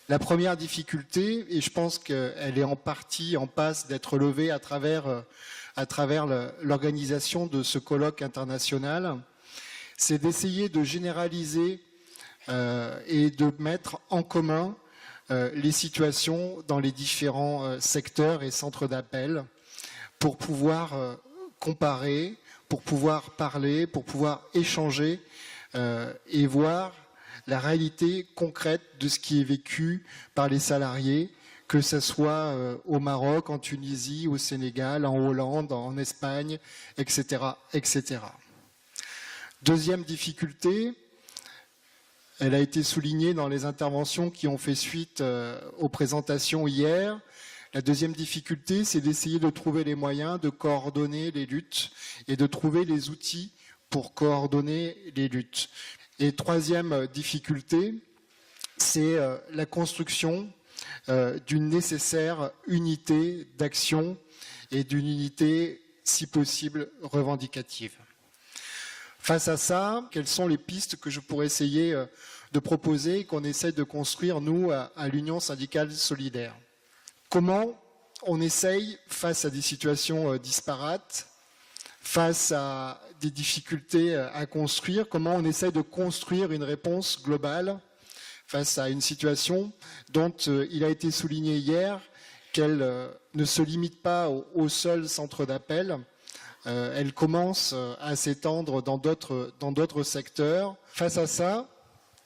La première difficulté, et je pense qu'elle est en partie en passe d'être levée à travers l'organisation de ce colloque international, c'est d'essayer de généraliser et de mettre en commun les situations dans les différents secteurs et centres d'appel pour pouvoir comparer, pour pouvoir parler, pour pouvoir échanger et voir la réalité concrète de ce qui est vécu par les salariés, que ce soit au Maroc, en Tunisie, au Sénégal, en Hollande, en Espagne, etc., etc. Deuxième difficulté, elle a été soulignée dans les interventions qui ont fait suite aux présentations hier. La deuxième difficulté, c'est d'essayer de trouver les moyens de coordonner les luttes et de trouver les outils pour coordonner les luttes. Et troisième difficulté, c'est la construction d'une nécessaire unité d'action et d'une unité, si possible, revendicative. Face à ça, quelles sont les pistes que je pourrais essayer de proposer et qu'on essaie de construire, nous, à l'Union syndicale solidaire? Comment on essaye, face à des situations disparates, face à des difficultés à construire, comment on essaye de construire une réponse globale face à une situation dont il a été souligné hier qu'elle ne se limite pas au seul centre d'appel, elle commence à s'étendre dans d'autres secteurs. Face à ça,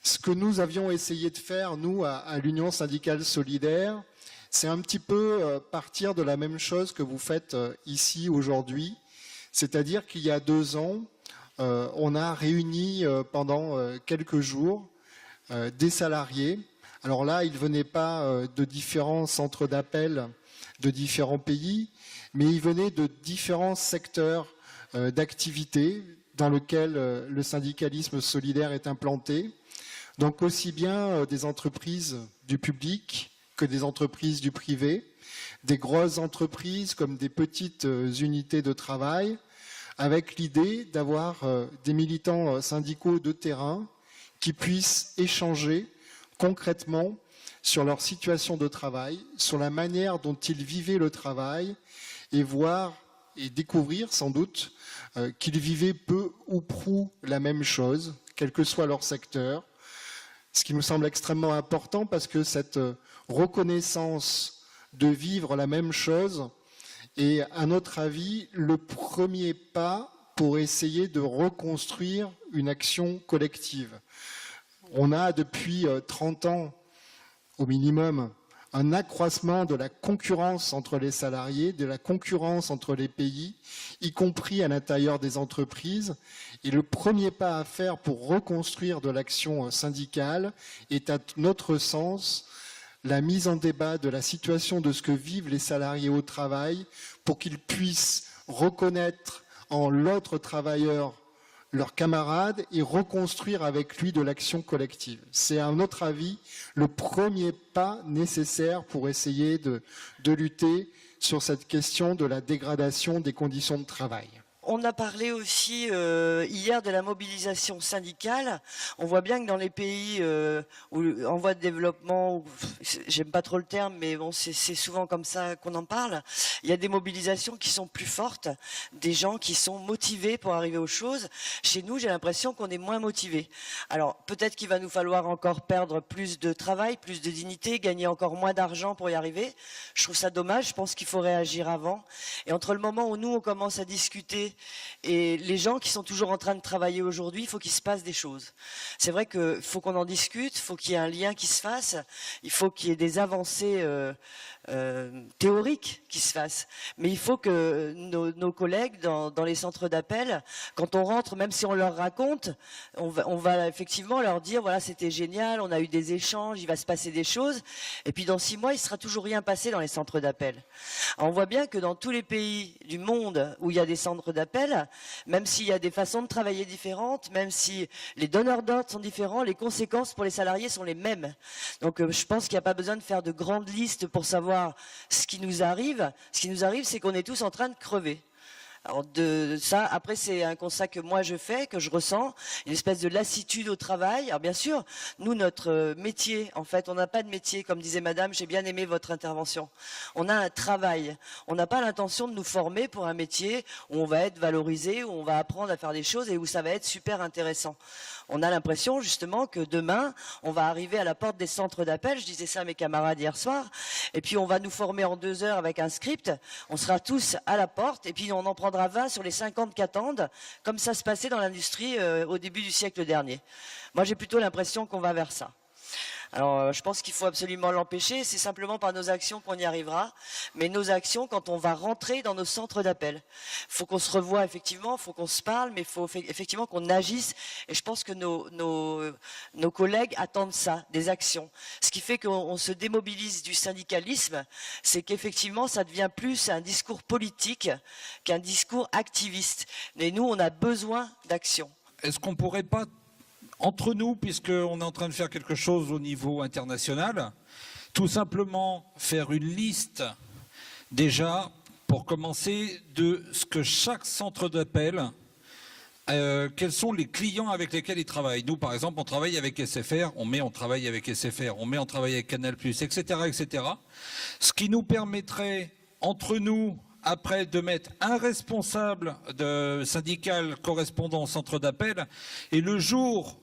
ce que nous avions essayé de faire, nous, à l'Union syndicale solidaire, c'est un petit peu partir de la même chose que vous faites ici aujourd'hui, c'est-à-dire qu'il y a 2 ans, on a réuni pendant quelques jours des salariés. Alors là, ils ne venaient pas de différents centres d'appel de différents pays, mais ils venaient de différents secteurs d'activité dans lesquels le syndicalisme solidaire est implanté. Donc aussi bien des entreprises du public que des entreprises du privé, des grosses entreprises comme des petites unités de travail, avec l'idée d'avoir des militants syndicaux de terrain qui puissent échanger concrètement sur leur situation de travail, sur la manière dont ils vivaient le travail, et voir et découvrir sans doute qu'ils vivaient peu ou prou la même chose, quel que soit leur secteur. Ce qui nous semble extrêmement important parce que cette reconnaissance de vivre la même chose est, à notre avis, le premier pas pour essayer de reconstruire une action collective. On a depuis 30 ans, au minimum, un accroissement de la concurrence entre les salariés, de la concurrence entre les pays, y compris à l'intérieur des entreprises. Et le premier pas à faire pour reconstruire de l'action syndicale est, à notre sens, la mise en débat de la situation de ce que vivent les salariés au travail pour qu'ils puissent reconnaître en l'autre travailleur leurs camarades et reconstruire avec lui de l'action collective. C'est à notre avis le premier pas nécessaire pour essayer de lutter sur cette question de la dégradation des conditions de travail. On a parlé aussi hier de la mobilisation syndicale. On voit bien que dans les pays en voie de développement, j'aime pas trop le terme, mais bon, c'est souvent comme ça qu'on en parle, il y a des mobilisations qui sont plus fortes, des gens qui sont motivés pour arriver aux choses. Chez nous, j'ai l'impression qu'on est moins motivés. Alors, peut-être qu'il va nous falloir encore perdre plus de travail, plus de dignité, gagner encore moins d'argent pour y arriver. Je trouve ça dommage, je pense qu'il faut réagir avant. Et entre le moment où nous, on commence à discuter et les gens qui sont toujours en train de travailler aujourd'hui, il faut qu'il se passe des choses. C'est vrai qu'il faut qu'on en discute, il faut qu'il y ait un lien qui se fasse, il faut qu'il y ait des avancées théoriques qui se fassent. Mais il faut que nos collègues dans les centres d'appel, quand on rentre, même si on leur raconte, on va effectivement leur dire, voilà, c'était génial, on a eu des échanges, il va se passer des choses. Et puis dans 6 mois, il ne sera toujours rien passé dans les centres d'appel. On voit bien que dans tous les pays du monde où il y a des centres d'appel, même s'il y a des façons de travailler différentes, même si les donneurs d'ordre sont différents, les conséquences pour les salariés sont les mêmes. Donc je pense qu'il n'y a pas besoin de faire de grandes listes pour savoir ce qui nous arrive. Ce qui nous arrive, c'est qu'on est tous en train de crever. Alors de ça, après c'est un constat que moi je fais, que je ressens, une espèce de lassitude au travail. Alors bien sûr, nous notre métier, en fait, on n'a pas de métier, comme disait Madame. J'ai bien aimé votre intervention. On a un travail. On n'a pas l'intention de nous former pour un métier où on va être valorisé, où on va apprendre à faire des choses et où ça va être super intéressant. On a l'impression justement que demain, on va arriver à la porte des centres d'appel, je disais ça à mes camarades hier soir, et puis on va nous former en 2 heures avec un script, on sera tous à la porte, et puis on en prendra 20 sur les 50 qui attendent, comme ça se passait dans l'industrie au début du siècle dernier. Moi j'ai plutôt l'impression qu'on va vers ça. Alors, je pense qu'il faut absolument l'empêcher. C'est simplement par nos actions qu'on y arrivera. Mais nos actions, quand on va rentrer dans nos centres d'appel, il faut qu'on se revoie effectivement, il faut qu'on se parle, mais il faut effectivement qu'on agisse. Et je pense que nos collègues attendent ça, des actions. Ce qui fait qu'on se démobilise du syndicalisme, c'est qu'effectivement, ça devient plus un discours politique qu'un discours activiste. Et nous, on a besoin d'action. Est-ce qu'on ne pourrait pas, entre nous, puisqu'on est en train de faire quelque chose au niveau international, tout simplement faire une liste, déjà, pour commencer, de ce que chaque centre d'appel, quels sont les clients avec lesquels ils travaillent. Nous, par exemple, on travaille avec SFR, on travaille avec SFR, on travaille avec Canal+, etc., etc. Ce qui nous permettrait, entre nous, après de mettre un responsable syndical correspondant au centre d'appel, et le jour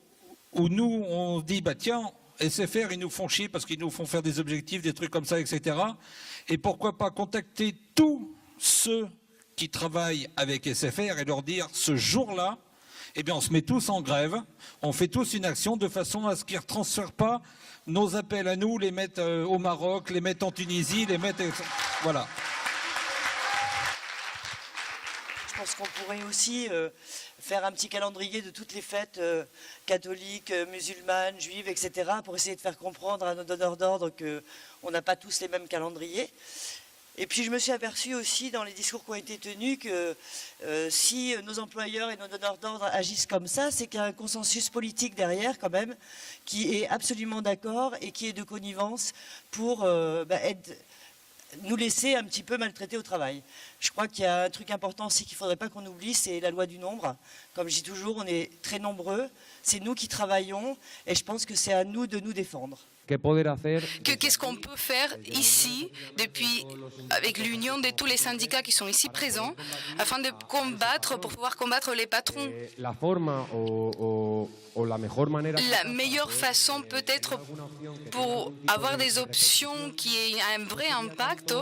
où nous, on dit, bah tiens, SFR, ils nous font chier parce qu'ils nous font faire des objectifs, des trucs comme ça, etc. Et pourquoi pas contacter tous ceux qui travaillent avec SFR et leur dire, ce jour-là, eh bien, on se met tous en grève, on fait tous une action de façon à ce qu'ils ne retransfèrent pas nos appels à nous, les mettent au Maroc, les mettent en Tunisie, les mettent... Voilà. Je pense qu'on pourrait aussi faire un petit calendrier de toutes les fêtes catholiques, musulmanes, juives, etc. pour essayer de faire comprendre à nos donneurs d'ordre qu'on n'a pas tous les mêmes calendriers. Et puis je me suis aperçu aussi dans les discours qui ont été tenus que si nos employeurs et nos donneurs d'ordre agissent comme ça, c'est qu'il y a un consensus politique derrière quand même, qui est absolument d'accord et qui est de connivence pour nous laisser un petit peu maltraiter au travail. Je crois qu'il y a un truc important aussi qu'il ne faudrait pas qu'on oublie, c'est la loi du nombre. Comme je dis toujours, on est très nombreux, c'est nous qui travaillons et je pense que c'est à nous de nous défendre. Qu'est-ce qu'on peut faire ici, avec l'union de tous les syndicats qui sont ici présents, afin de combattre, pour pouvoir combattre les patrons? La meilleure façon peut-être pour avoir des options qui aient un vrai impact,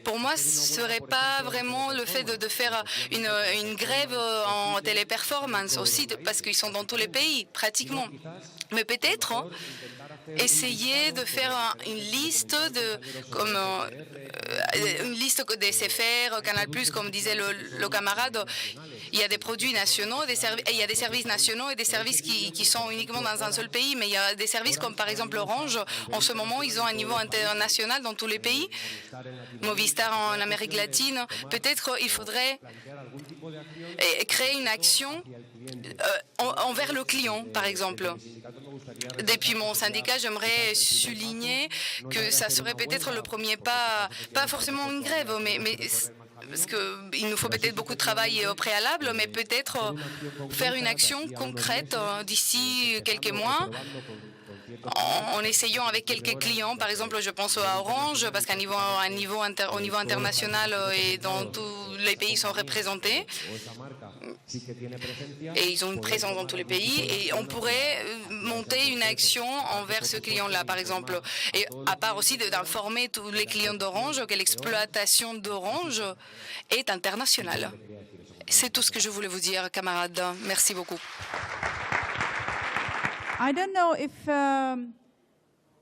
pour moi, ce ne serait pas vraiment le fait de faire une grève en téléperformance aussi, parce qu'ils sont dans tous les pays, pratiquement. Mais peut-être essayer de faire une liste des SFR, Canal+, comme disait le camarade. Il y a des produits nationaux, il y a des services nationaux et des services qui sont uniquement dans un seul pays, mais il y a des services comme par exemple Orange. En ce moment, ils ont un niveau international dans tous les pays. Movistar en Amérique latine. Peut-être il faudrait créer une action envers le client, par exemple. Depuis mon syndicat, j'aimerais souligner que ça serait peut-être le premier pas, pas forcément une grève, mais parce qu'il nous faut peut-être beaucoup de travail au préalable, mais peut-être faire une action concrète d'ici quelques mois, en essayant avec quelques clients. Par exemple, je pense à Orange, parce qu'au niveau international et dans tous les pays sont représentés. Et ils ont une présence dans tous les pays. Et on pourrait monter une action envers ce client-là, par exemple. Et à part aussi d'informer tous les clients d'Orange que l'exploitation d'Orange est internationale. C'est tout ce que je voulais vous dire, camarades. Merci beaucoup. I don't know if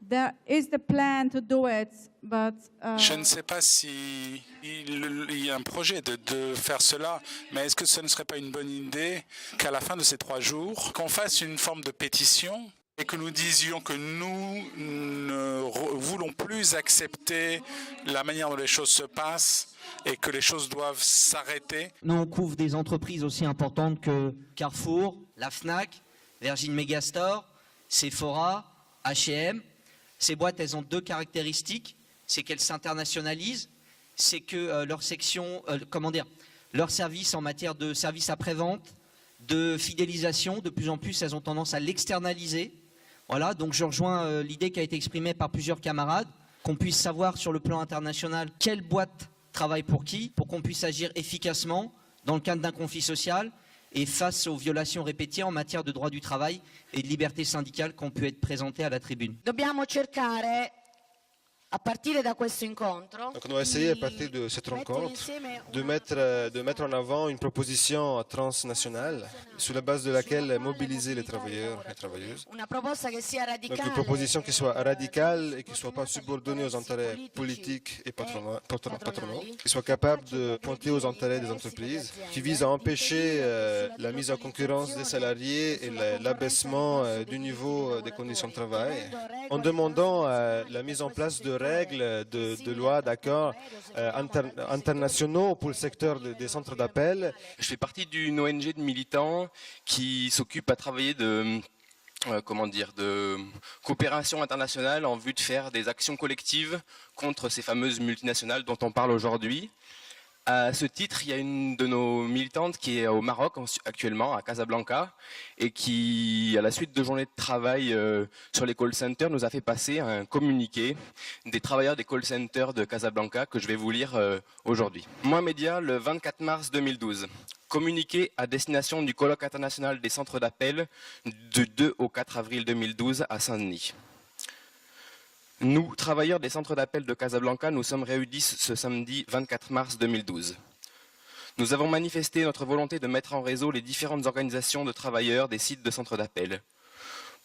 there is the plan to do it, but je ne sais pas si il y a un projet de faire cela, mais est-ce que ce ne serait pas une bonne idée qu'à la fin de ces 3 jours, qu'on fasse une forme de pétition et que nous disions que nous ne voulons plus accepter la manière dont les choses se passent et que les choses doivent s'arrêter. Nous, on couvre des entreprises aussi importantes que Carrefour, la Fnac, Virgin Megastore, Sephora, H&M. Ces boîtes, elles ont 2 caractéristiques. C'est qu'elles s'internationalisent, c'est que leur section, leurs services en matière de services après-vente, de fidélisation. De plus en plus, elles ont tendance à l'externaliser. Voilà, donc je rejoins l'idée qui a été exprimée par plusieurs camarades, qu'on puisse savoir sur le plan international quelle boîte travaille pour qui, pour qu'on puisse agir efficacement dans le cadre d'un conflit social et face aux violations répétées en matière de droit du travail et de liberté syndicale qui ont pu être présentées à la tribune. Dobbiamo cercare, a partire da questo incontro, Donc on va essayer à partir de cette rencontre de mettre en avant une proposition transnationale sur la base de laquelle mobiliser les travailleurs et travailleuses. una proposta che sia Donc une radicale. proposition qui soit radicale et qui ne soit pas subordonnée aux intérêts politiques et patronaux, qui soit capable de pointer aux intérêts des entreprises, qui vise à empêcher la mise en concurrence des salariés et l'abaissement du niveau des conditions de travail, en demandant la mise en place de règles, de lois, d'accords internationaux pour le secteur des centres d'appel. Je fais partie d'une ONG de militants qui s'occupe à travailler de coopération internationale en vue de faire des actions collectives contre ces fameuses multinationales dont on parle aujourd'hui. À ce titre, il y a une de nos militantes qui est au Maroc actuellement, à Casablanca, et qui, à la suite de journées de travail sur les call centers, nous a fait passer un communiqué des travailleurs des call centers de Casablanca que je vais vous lire aujourd'hui. Moi Média, le 24 mars 2012. Communiqué à destination du colloque international des centres d'appel du 2 au 4 avril 2012 à Saint-Denis. Nous, travailleurs des centres d'appel de Casablanca, nous sommes réunis ce samedi 24 mars 2012. Nous avons manifesté notre volonté de mettre en réseau les différentes organisations de travailleurs des sites de centres d'appel.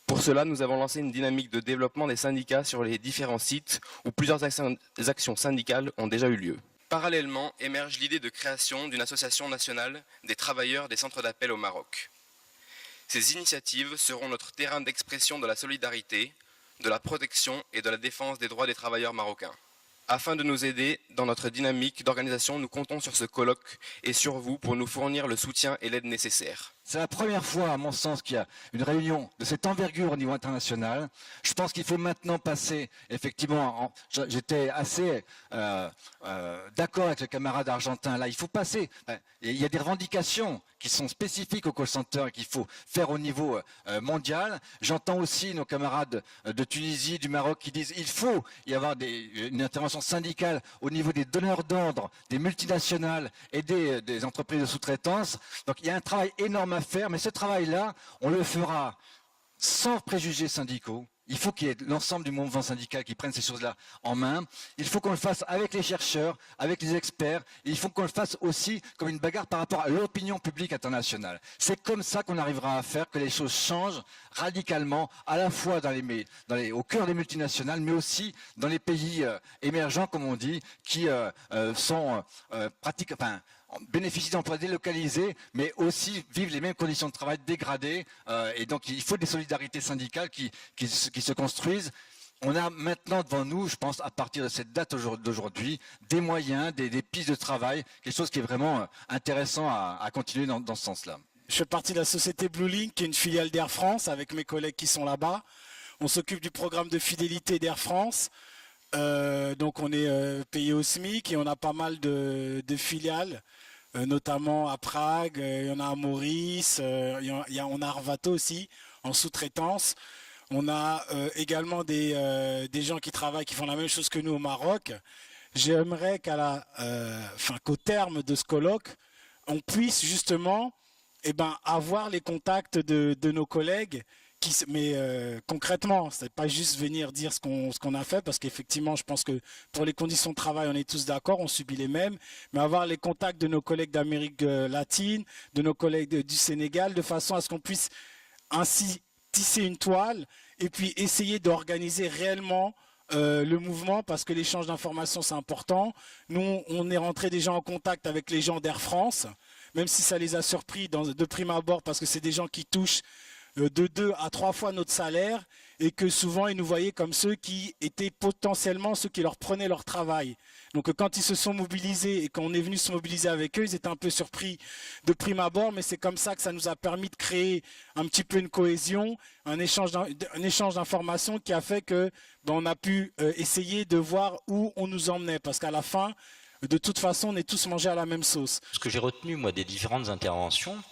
Pour cela, nous avons lancé une dynamique de développement des syndicats sur les différents sites où plusieurs actions syndicales ont déjà eu lieu. Parallèlement, émerge l'idée de création d'une association nationale des travailleurs des centres d'appel au Maroc. Ces initiatives seront notre terrain d'expression de la solidarité, de la protection et de la défense des droits des travailleurs marocains. Afin de nous aider dans notre dynamique d'organisation, nous comptons sur ce colloque et sur vous pour nous fournir le soutien et l'aide nécessaires. C'est la première fois, à mon sens, qu'il y a une réunion de cette envergure au niveau international. Je pense qu'il faut maintenant passer, effectivement, j'étais assez d'accord avec le camarade argentin, là, il faut passer. Il y a des revendications qui sont spécifiques au call center et qu'il faut faire au niveau mondial. J'entends aussi nos camarades de Tunisie, du Maroc qui disent qu'il faut y avoir une intervention syndicale au niveau des donneurs d'ordre, des multinationales et des entreprises de sous-traitance. Donc il y a un travail énorme à faire, mais ce travail-là, on le fera sans préjugés syndicaux. Il faut qu'il y ait l'ensemble du mouvement syndical qui prenne ces choses-là en main. Il faut qu'on le fasse avec les chercheurs, avec les experts. Et il faut qu'on le fasse aussi comme une bagarre par rapport à l'opinion publique internationale. C'est comme ça qu'on arrivera à faire que les choses changent radicalement, à la fois au cœur des multinationales, mais aussi dans les pays émergents, comme on dit, qui bénéficient d'emplois délocalisés, mais aussi vivent les mêmes conditions de travail dégradées. Et donc, il faut des solidarités syndicales qui se construisent. On a maintenant devant nous, je pense, à partir de cette date d'aujourd'hui, des moyens, des pistes de travail, quelque chose qui est vraiment intéressant à continuer dans ce sens-là. Je fais partie de la société Blue Link, qui est une filiale d'Air France, avec mes collègues qui sont là-bas. On s'occupe du programme de fidélité d'Air France. Donc on est payé au SMIC et on a pas mal de filiales, notamment à Prague, il y en a à Maurice, on a Arvato aussi en sous-traitance. On a également des gens qui travaillent, qui font la même chose que nous au Maroc. J'aimerais qu'au terme de ce colloque, on puisse justement avoir les contacts de nos collègues. Mais concrètement, c'est pas juste venir dire ce qu'on a fait, parce qu'effectivement, je pense que pour les conditions de travail, on est tous d'accord, on subit les mêmes, mais avoir les contacts de nos collègues d'Amérique latine, de nos collègues du Sénégal, de façon à ce qu'on puisse ainsi tisser une toile et puis essayer d'organiser réellement le mouvement, parce que l'échange d'informations, c'est important. Nous, on est rentré déjà en contact avec les gens d'Air France, même si ça les a surpris de prime abord, parce que c'est des gens qui touchent de 2 à 3 fois notre salaire, et que souvent ils nous voyaient comme ceux qui étaient potentiellement ceux qui leur prenaient leur travail. Donc quand ils se sont mobilisés et qu'on est venu se mobiliser avec eux, ils étaient un peu surpris de prime abord, mais c'est comme ça que ça nous a permis de créer un petit peu une cohésion, un échange d'informations qui a fait que on a pu essayer de voir où on nous emmenait, parce qu'à la fin, de toute façon, on est tous mangés à la même sauce. Ce que j'ai retenu, moi, des différentes interventions,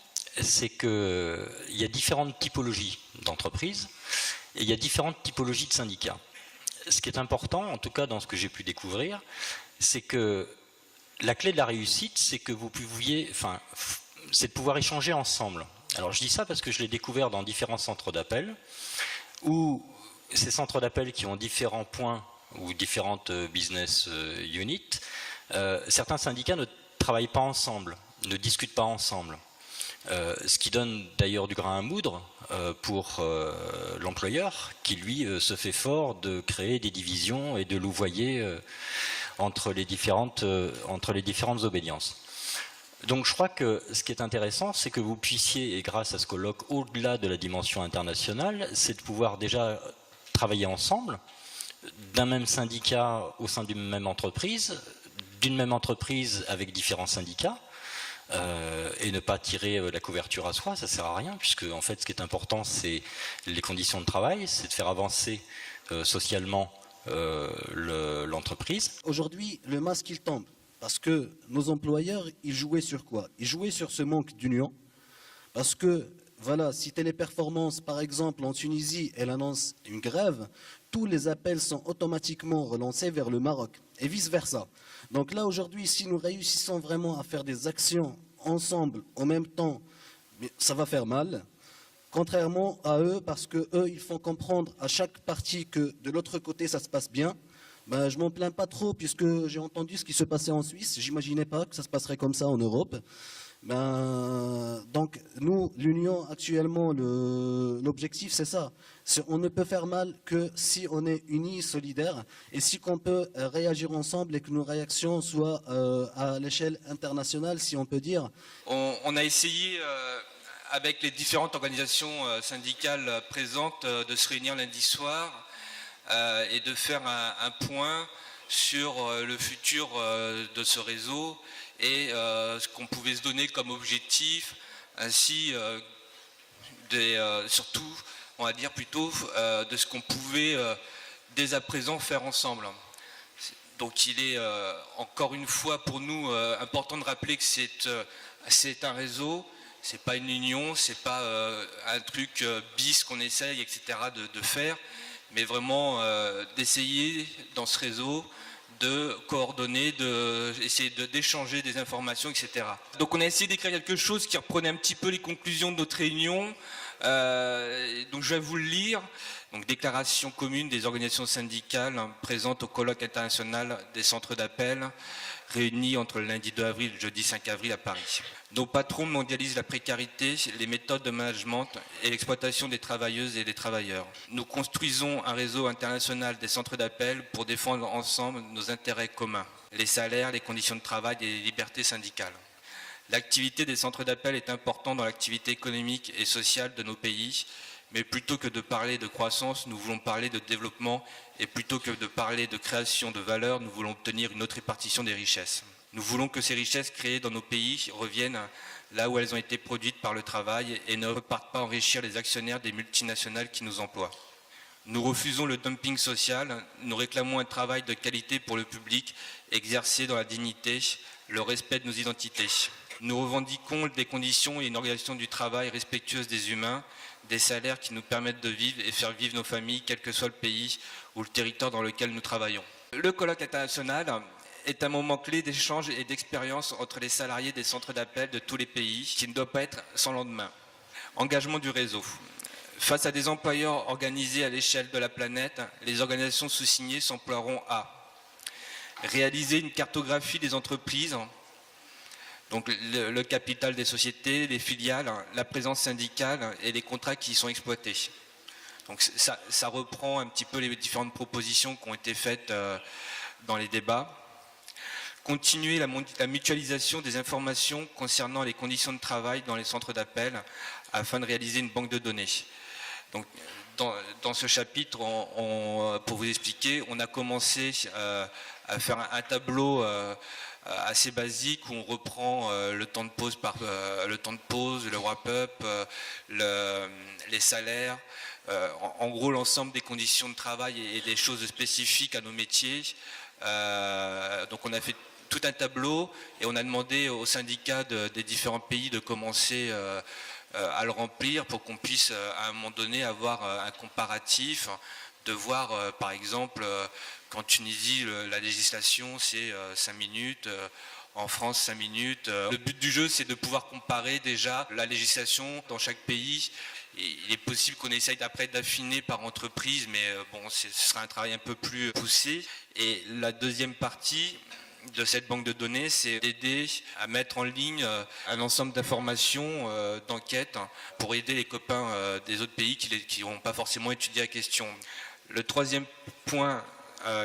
c'est qu'il y a différentes typologies d'entreprises et il y a différentes typologies de syndicats. Ce qui est important, en tout cas dans ce que j'ai pu découvrir, c'est que la clé de la réussite, c'est que vous pouviez, c'est de pouvoir échanger ensemble. Alors je dis ça parce que je l'ai découvert dans différents centres d'appel, où ces centres d'appel qui ont différents points ou différentes business units, certains syndicats ne travaillent pas ensemble, ne discutent pas ensemble. Ce qui donne d'ailleurs du grain à moudre pour l'employeur qui lui se fait fort de créer des divisions et de louvoyer entre les différentes obédiences. Donc je crois que ce qui est intéressant, c'est que vous puissiez, et grâce à ce colloque, au-delà de la dimension internationale, c'est de pouvoir déjà travailler ensemble, d'un même syndicat au sein d'une même entreprise avec différents syndicats, et ne pas tirer la couverture à soi, ça sert à rien, puisque en fait ce qui est important c'est les conditions de travail, c'est de faire avancer socialement l'entreprise. Aujourd'hui, le masque il tombe. Parce que nos employeurs, ils jouaient sur quoi? Ils jouaient sur ce manque d'union. Parce que, voilà, si Téléperformance, par exemple, en Tunisie, elle annonce une grève, tous les appels sont automatiquement relancés vers le Maroc, et vice-versa. Donc là, aujourd'hui, si nous réussissons vraiment à faire des actions ensemble, en même temps, ça va faire mal. Contrairement à eux, parce que eux, ils font comprendre à chaque partie que de l'autre côté, ça se passe bien. Ben, je m'en plains pas trop puisque j'ai entendu ce qui se passait en Suisse. J'imaginais pas que ça se passerait comme ça en Europe. Ben, donc nous, l'Union actuellement, l'objectif c'est ça. On ne peut faire mal que si on est unis, solidaires, et si qu'on peut réagir ensemble et que nos réactions soient à l'échelle internationale, si on peut dire. On a essayé avec les différentes organisations syndicales présentes de se réunir lundi soir. Et de faire un point sur le futur de ce réseau et ce qu'on pouvait se donner comme objectif, ainsi surtout, on va dire plutôt, de ce qu'on pouvait dès à présent faire ensemble. Donc il est encore une fois pour nous important de rappeler que c'est un réseau, c'est pas une union, c'est pas un truc bis qu'on essaye, etc. de faire. Mais vraiment d'essayer dans ce réseau de coordonner, d'essayer d'échanger des informations, etc. Donc on a essayé d'écrire quelque chose qui reprenait un petit peu les conclusions de notre réunion. Donc je vais vous le lire. Donc déclaration commune des organisations syndicales présentes au colloque international des centres d'appel réunis entre le lundi 2 avril et le jeudi 5 avril à Paris. Nos patrons mondialisent la précarité, les méthodes de management et l'exploitation des travailleuses et des travailleurs. Nous construisons un réseau international des centres d'appel pour défendre ensemble nos intérêts communs, les salaires, les conditions de travail et les libertés syndicales. L'activité des centres d'appel est importante dans l'activité économique et sociale de nos pays, mais plutôt que de parler de croissance, nous voulons parler de développement, et plutôt que de parler de création de valeur, nous voulons obtenir une autre répartition des richesses. Nous voulons que ces richesses créées dans nos pays reviennent là où elles ont été produites par le travail et ne repartent pas enrichir les actionnaires des multinationales qui nous emploient. Nous refusons le dumping social, nous réclamons un travail de qualité pour le public, exercé dans la dignité, le respect de nos identités. Nous revendiquons des conditions et une organisation du travail respectueuse des humains, des salaires qui nous permettent de vivre et faire vivre nos familles, quel que soit le pays ou le territoire dans lequel nous travaillons. Le colloque international est un moment clé d'échange et d'expérience entre les salariés des centres d'appel de tous les pays, qui ne doit pas être sans lendemain. Engagement du réseau. Face à des employeurs organisés à l'échelle de la planète, les organisations sous-signées s'emploieront à réaliser une cartographie des entreprises, donc le capital des sociétés, les filiales, la présence syndicale et les contrats qui y sont exploités. Donc ça reprend un petit peu les différentes propositions qui ont été faites dans les débats. Continuer la mutualisation des informations concernant les conditions de travail dans les centres d'appel afin de réaliser une banque de données. Donc, dans ce chapitre, pour vous expliquer, on a commencé à faire un tableau assez basique où on reprend le temps de pause, le wrap-up, les salaires, en gros l'ensemble des conditions de travail et des choses spécifiques à nos métiers. Donc on a fait tout un tableau et on a demandé aux syndicats des différents pays de commencer à le remplir pour qu'on puisse à un moment donné avoir un comparatif, de voir par exemple qu'en Tunisie la législation c'est 5 minutes, en France 5 minutes. Le but du jeu c'est de pouvoir comparer déjà la législation dans chaque pays. Et il est possible qu'on essaye après d'affiner par entreprise, mais bon, ce sera un travail un peu plus poussé. Et la deuxième partie de cette banque de données, c'est d'aider à mettre en ligne un ensemble d'informations, d'enquêtes, pour aider les copains des autres pays qui n'ont pas forcément étudié la question. Le troisième point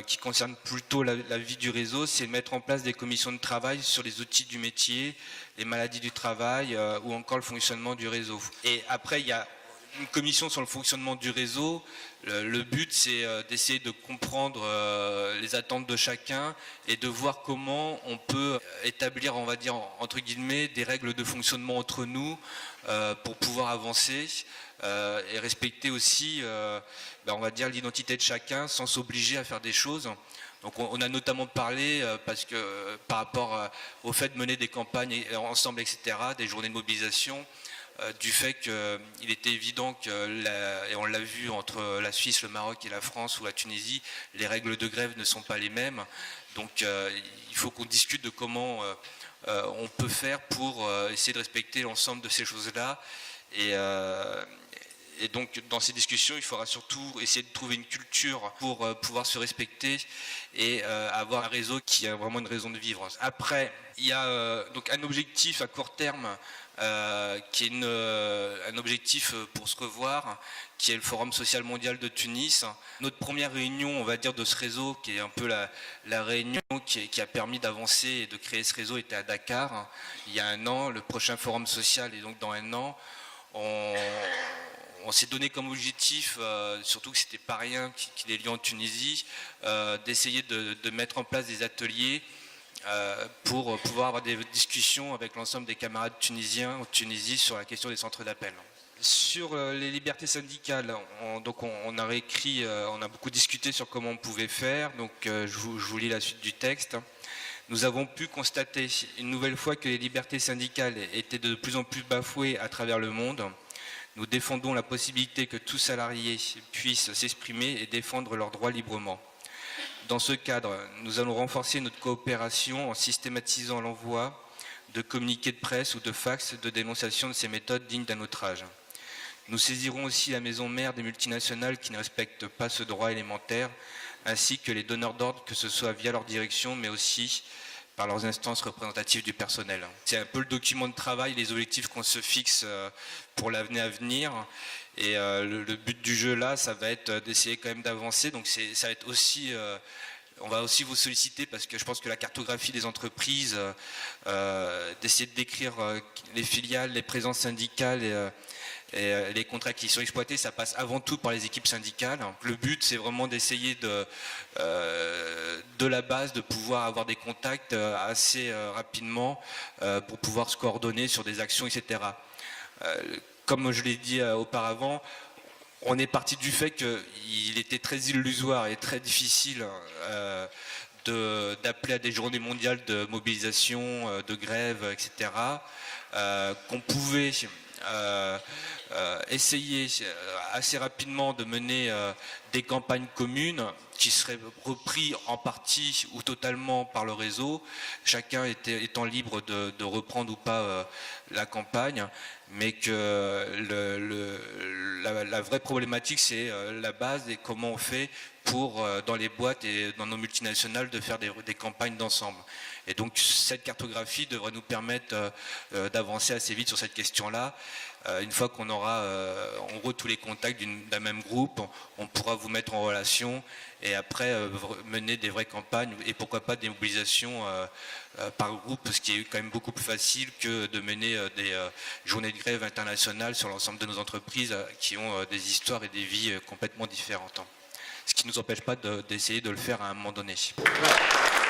qui concerne plutôt la vie du réseau, c'est de mettre en place des commissions de travail sur les outils du métier, les maladies du travail ou encore le fonctionnement du réseau. Et après, il y a une commission sur le fonctionnement du réseau. Le but, c'est d'essayer de comprendre les attentes de chacun et de voir comment on peut établir, on va dire, entre guillemets, des règles de fonctionnement entre nous pour pouvoir avancer et respecter aussi, on va dire, l'identité de chacun sans s'obliger à faire des choses. Donc on a notamment parlé, parce que par rapport au fait de mener des campagnes ensemble, etc., des journées de mobilisation, du fait qu'il était évident que, et on l'a vu entre la Suisse, le Maroc et la France ou la Tunisie, les règles de grève ne sont pas les mêmes. Donc il faut qu'on discute de comment on peut faire pour essayer de respecter l'ensemble de ces choses-là. Et donc dans ces discussions, il faudra surtout essayer de trouver une culture pour pouvoir se respecter et avoir un réseau qui a vraiment une raison de vivre. Après, il y a donc un objectif à court terme qui est un objectif pour se revoir, qui est le Forum social mondial de Tunis. Notre première réunion, on va dire, de ce réseau, qui est un peu la réunion qui a permis d'avancer et de créer ce réseau, était à Dakar il y a 1 an. Le prochain Forum social est donc dans 1 an. On s'est donné comme objectif, surtout que c'était pas rien qu'il ait lieu en Tunisie, d'essayer de mettre en place des ateliers pour pouvoir avoir des discussions avec l'ensemble des camarades tunisiens en Tunisie sur la question des centres d'appel. Sur les libertés syndicales, on a réécrit, on a beaucoup discuté sur comment on pouvait faire, donc je vous lis la suite du texte. Nous avons pu constater une nouvelle fois que les libertés syndicales étaient de plus en plus bafouées à travers le monde. Nous défendons la possibilité que tout salarié puisse s'exprimer et défendre leurs droits librement. Dans ce cadre, nous allons renforcer notre coopération en systématisant l'envoi de communiqués de presse ou de fax de dénonciation de ces méthodes dignes d'un autre âge. Nous saisirons aussi la maison mère des multinationales qui ne respectent pas ce droit élémentaire, ainsi que les donneurs d'ordre, que ce soit via leur direction, mais aussi par leurs instances représentatives du personnel. C'est un peu le document de travail, les objectifs qu'on se fixe pour l'année à venir. Et le but du jeu là, ça va être d'essayer quand même d'avancer. Donc ça va être aussi, on va aussi vous solliciter parce que je pense que la cartographie des entreprises, d'essayer de décrire les filiales, les présences syndicales et les contrats qui sont exploités, ça passe avant tout par les équipes syndicales. Le but, c'est vraiment d'essayer de la base, de pouvoir avoir des contacts assez rapidement pour pouvoir se coordonner sur des actions, etc. Comme je l'ai dit auparavant, on est parti du fait qu'il était très illusoire et très difficile d'appeler à des journées mondiales de mobilisation, de grève, etc. Qu'on pouvait essayer assez rapidement de mener des campagnes communes qui seraient reprises en partie ou totalement par le réseau, chacun étant libre de reprendre ou pas la campagne, mais que la vraie problématique, c'est la base et comment on fait pour, dans les boîtes et dans nos multinationales, de faire des campagnes d'ensemble. Et donc cette cartographie devrait nous permettre d'avancer assez vite sur cette question-là. Une fois qu'on aura en gros tous les contacts d'un même groupe, on pourra vous mettre en relation et après mener des vraies campagnes et pourquoi pas des mobilisations par groupe, ce qui est quand même beaucoup plus facile que de mener des journées de grève internationales sur l'ensemble de nos entreprises qui ont des histoires et des vies complètement différentes. Ce qui ne nous empêche pas d'essayer de le faire à un moment donné. Voilà.